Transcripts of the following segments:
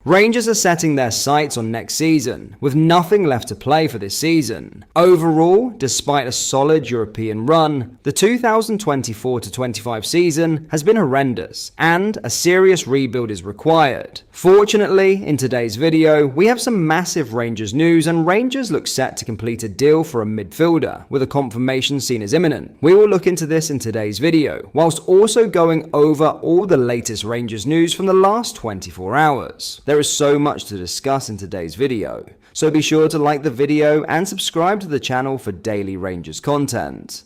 Rangers are setting their sights on next season, with nothing left to play for this season. Overall, despite a solid European run, the 2024-25 season has been horrendous, and a serious rebuild is required. Fortunately, in today's video, we have some massive Rangers news, and Rangers look set to complete a deal for a midfielder, with a confirmation seen as imminent. We will look into this in today's video, whilst also going over all the latest Rangers news from the last 24 hours. There is so much to discuss in today's video, so be sure to like the video and subscribe to the channel for daily Rangers content.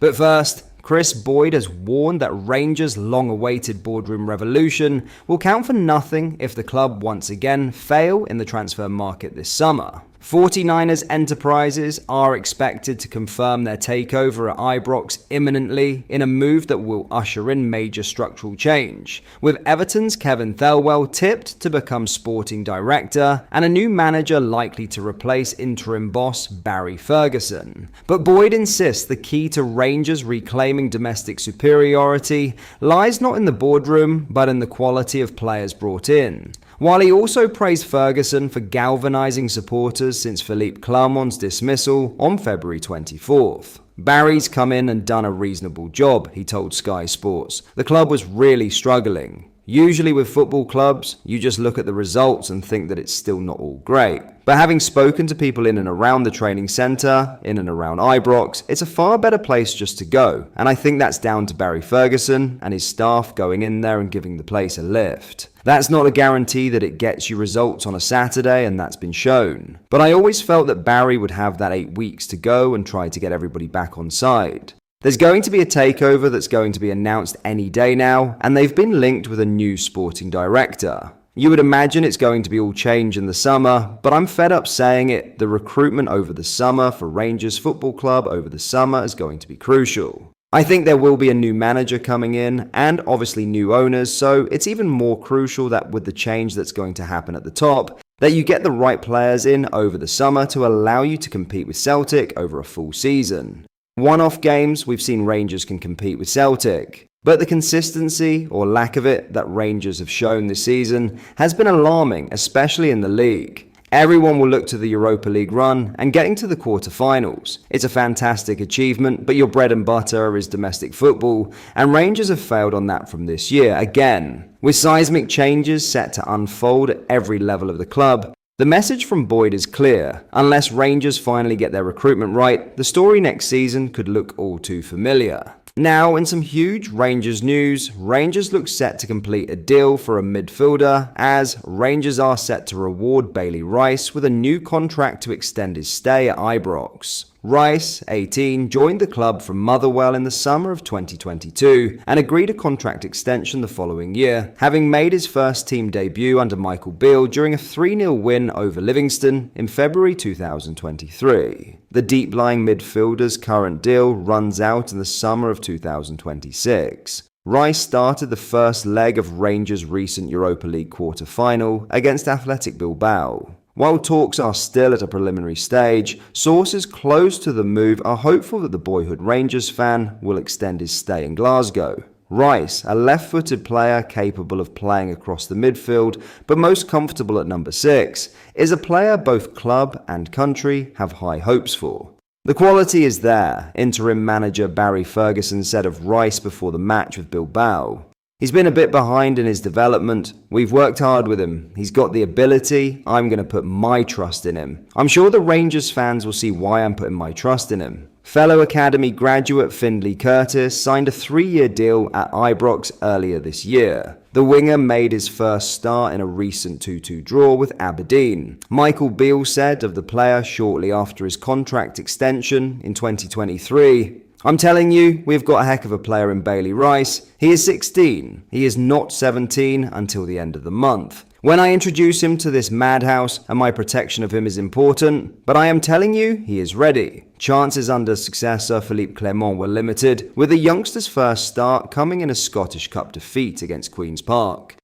But first, Chris Boyd has warned that Rangers' long-awaited boardroom revolution will count for nothing if the club once again fail in the transfer market this summer. 49ers Enterprises are expected to confirm their takeover at Ibrox imminently in a move that will usher in major structural change, with Everton's Kevin Thelwell tipped to become sporting director and a new manager likely to replace interim boss Barry Ferguson. But Boyd insists the key to Rangers reclaiming domestic superiority lies not in the boardroom but in the quality of players brought in. While he also praised Ferguson for galvanising supporters since Philippe Clermont's dismissal on February 24th. Barry's come in and done a reasonable job, he told Sky Sports. The club was really struggling. Usually with football clubs, you just look at the results and think that it's still not all great. But having spoken to people in and around the training centre, in and around Ibrox, it's a far better place just to go. And I think that's down to Barry Ferguson and his staff going in there and giving the place a lift. That's not a guarantee that it gets you results on a Saturday, and that's been shown. But I always felt that Barry would have that 8 weeks to go and try to get everybody back on side. There's going to be a takeover that's going to be announced any day now, and they've been linked with a new sporting director. You would imagine it's going to be all change in the summer, but I'm fed up saying it. The recruitment over the summer for Rangers Football Club over the summer is going to be crucial. I think there will be a new manager coming in and obviously new owners, so it's even more crucial that with the change that's going to happen at the top, that you get the right players in over the summer to allow you to compete with Celtic over a full season. One-off games, we've seen Rangers can compete with Celtic. But the consistency, or lack of it, that Rangers have shown this season has been alarming, especially in the league. Everyone will look to the Europa League run and getting to the quarter-finals. It's a fantastic achievement, but your bread and butter is domestic football, and Rangers have failed on that from this year, again. With seismic changes set to unfold at every level of the club, the message from Boyd is clear. Unless Rangers finally get their recruitment right, the story next season could look all too familiar. Now, in some huge Rangers news, Rangers look set to complete a deal for a midfielder, as Rangers are set to reward Bailey Rice with a new contract to extend his stay at Ibrox. Rice, 18, joined the club from Motherwell in the summer of 2022 and agreed a contract extension the following year, having made his first team debut under Michael Beale during a 3-0 win over Livingston in February 2023. The deep-lying midfielder's current deal runs out in the summer of 2026. Rice started the first leg of Rangers' recent Europa League quarter-final against Athletic Bilbao. While talks are still at a preliminary stage, sources close to the move are hopeful that the boyhood Rangers fan will extend his stay in Glasgow. Rice, a left-footed player capable of playing across the midfield but most comfortable at number 6, is a player both club and country have high hopes for. The quality is there, interim manager Barry Ferguson said of Rice before the match with Bilbao. He's been a bit behind in his development. We've worked hard with him. He's got the ability. I'm going to put my trust in him. I'm sure the Rangers fans will see why I'm putting my trust in him. Fellow academy graduate Findlay Curtis signed a 3-year deal at Ibrox earlier this year. The winger made his first start in a recent 2-2 draw with Aberdeen. Michael Beale said of the player shortly after his contract extension in 2023, "I'm telling you, we've got a heck of a player in Bailey Rice. He is 16. He is not 17 until the end of the month. When I introduce him to this madhouse, and my protection of him is important, but I am telling you, he is ready." Chances under successor Philippe Clermont were limited, with the youngster's first start coming in a Scottish Cup defeat against Queen's Park.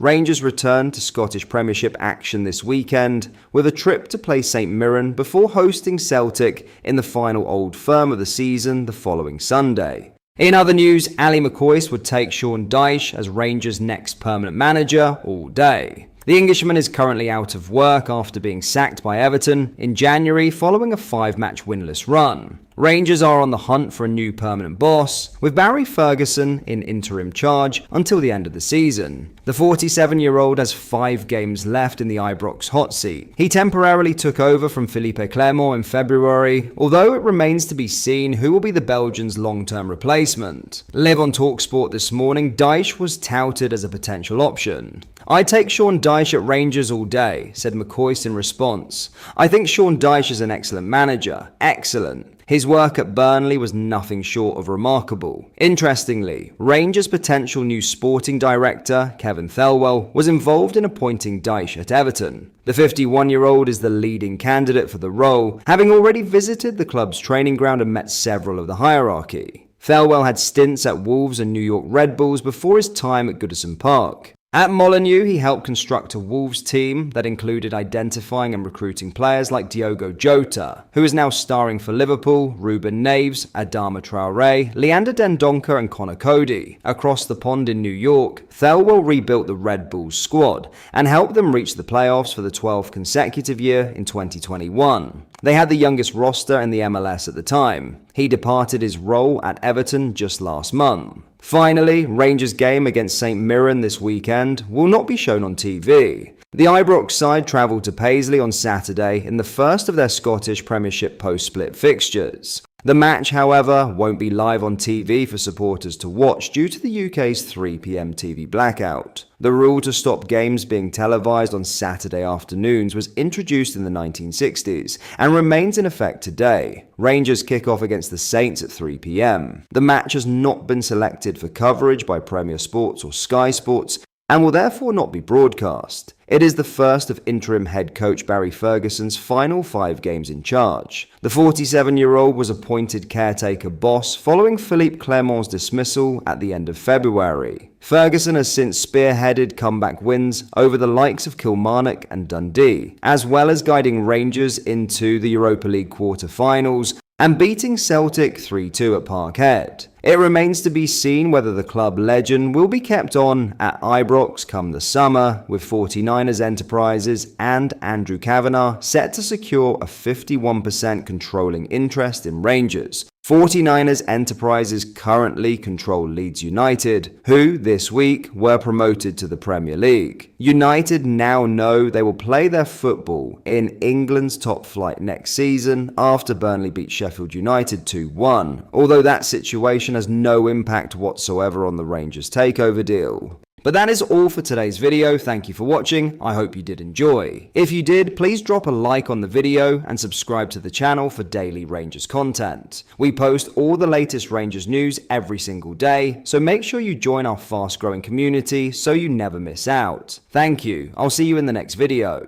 Rangers return to Scottish Premiership action this weekend with a trip to play St Mirren before hosting Celtic in the final Old Firm of the season the following Sunday. In other news, Ali McCoist would take Sean Dyche as Rangers' next permanent manager all day. The Englishman is currently out of work after being sacked by Everton in January following a 5-match winless run. Rangers are on the hunt for a new permanent boss, with Barry Ferguson in interim charge until the end of the season. The 47-year-old has 5 games left in the Ibrox hot seat. He temporarily took over from Philippe Clermont in February, although it remains to be seen who will be the Belgian's long-term replacement. Live on TalkSport this morning, Dyche was touted as a potential option. "I'd take Sean Dyche at Rangers all day," said McCoist in response. "I think Sean Dyche is an excellent manager. Excellent. His work at Burnley was nothing short of remarkable." Interestingly, Rangers' potential new sporting director, Kevin Thelwell, was involved in appointing Dyche at Everton. The 51-year-old is the leading candidate for the role, having already visited the club's training ground and met several of the hierarchy. Thelwell had stints at Wolves and New York Red Bulls before his time at Goodison Park. At Molineux, he helped construct a Wolves team that included identifying and recruiting players like Diogo Jota, who is now starring for Liverpool, Ruben Neves, Adama Traoré, Leander Dendoncker and Connor Cody. Across the pond in New York, Thelwell rebuilt the Red Bulls squad and helped them reach the playoffs for the 12th consecutive year in 2021. They had the youngest roster in the MLS at the time. He departed his role at Everton just last month. Finally, Rangers' game against St Mirren this weekend will not be shown on TV. The Ibrox side travelled to Paisley on Saturday in the first of their Scottish Premiership post-split fixtures. The match, however, won't be live on TV for supporters to watch due to the UK's 3 p.m. TV blackout. The rule to stop games being televised on Saturday afternoons was introduced in the 1960s and remains in effect today. Rangers kick off against the Saints at 3 p.m. The match has not been selected for coverage by Premier Sports or Sky Sports and will therefore not be broadcast. It is the first of interim head coach Barry Ferguson's final 5 games in charge. The 47-year-old was appointed caretaker boss following Philippe Clermont's dismissal at the end of February. Ferguson has since spearheaded comeback wins over the likes of Kilmarnock and Dundee, as well as guiding Rangers into the Europa League quarter-finals and beating Celtic 3-2 at Parkhead. It remains to be seen whether the club legend will be kept on at Ibrox come the summer, with 49ers Enterprises and Andrew Kavanagh set to secure a 51% controlling interest in Rangers. 49ers Enterprises currently control Leeds United, who this week were promoted to the Premier League. United now know they will play their football in England's top flight next season after Burnley beat Sheffield United 2-1, although that situation has no impact whatsoever on the Rangers takeover deal. But that is all for today's video. Thank you for watching. I hope you did enjoy. If you did, please drop a like on the video and subscribe to the channel for daily Rangers content. We post all the latest Rangers news every single day, so make sure you join our fast growing community so you never miss out. Thank you. I'll see you in the next video.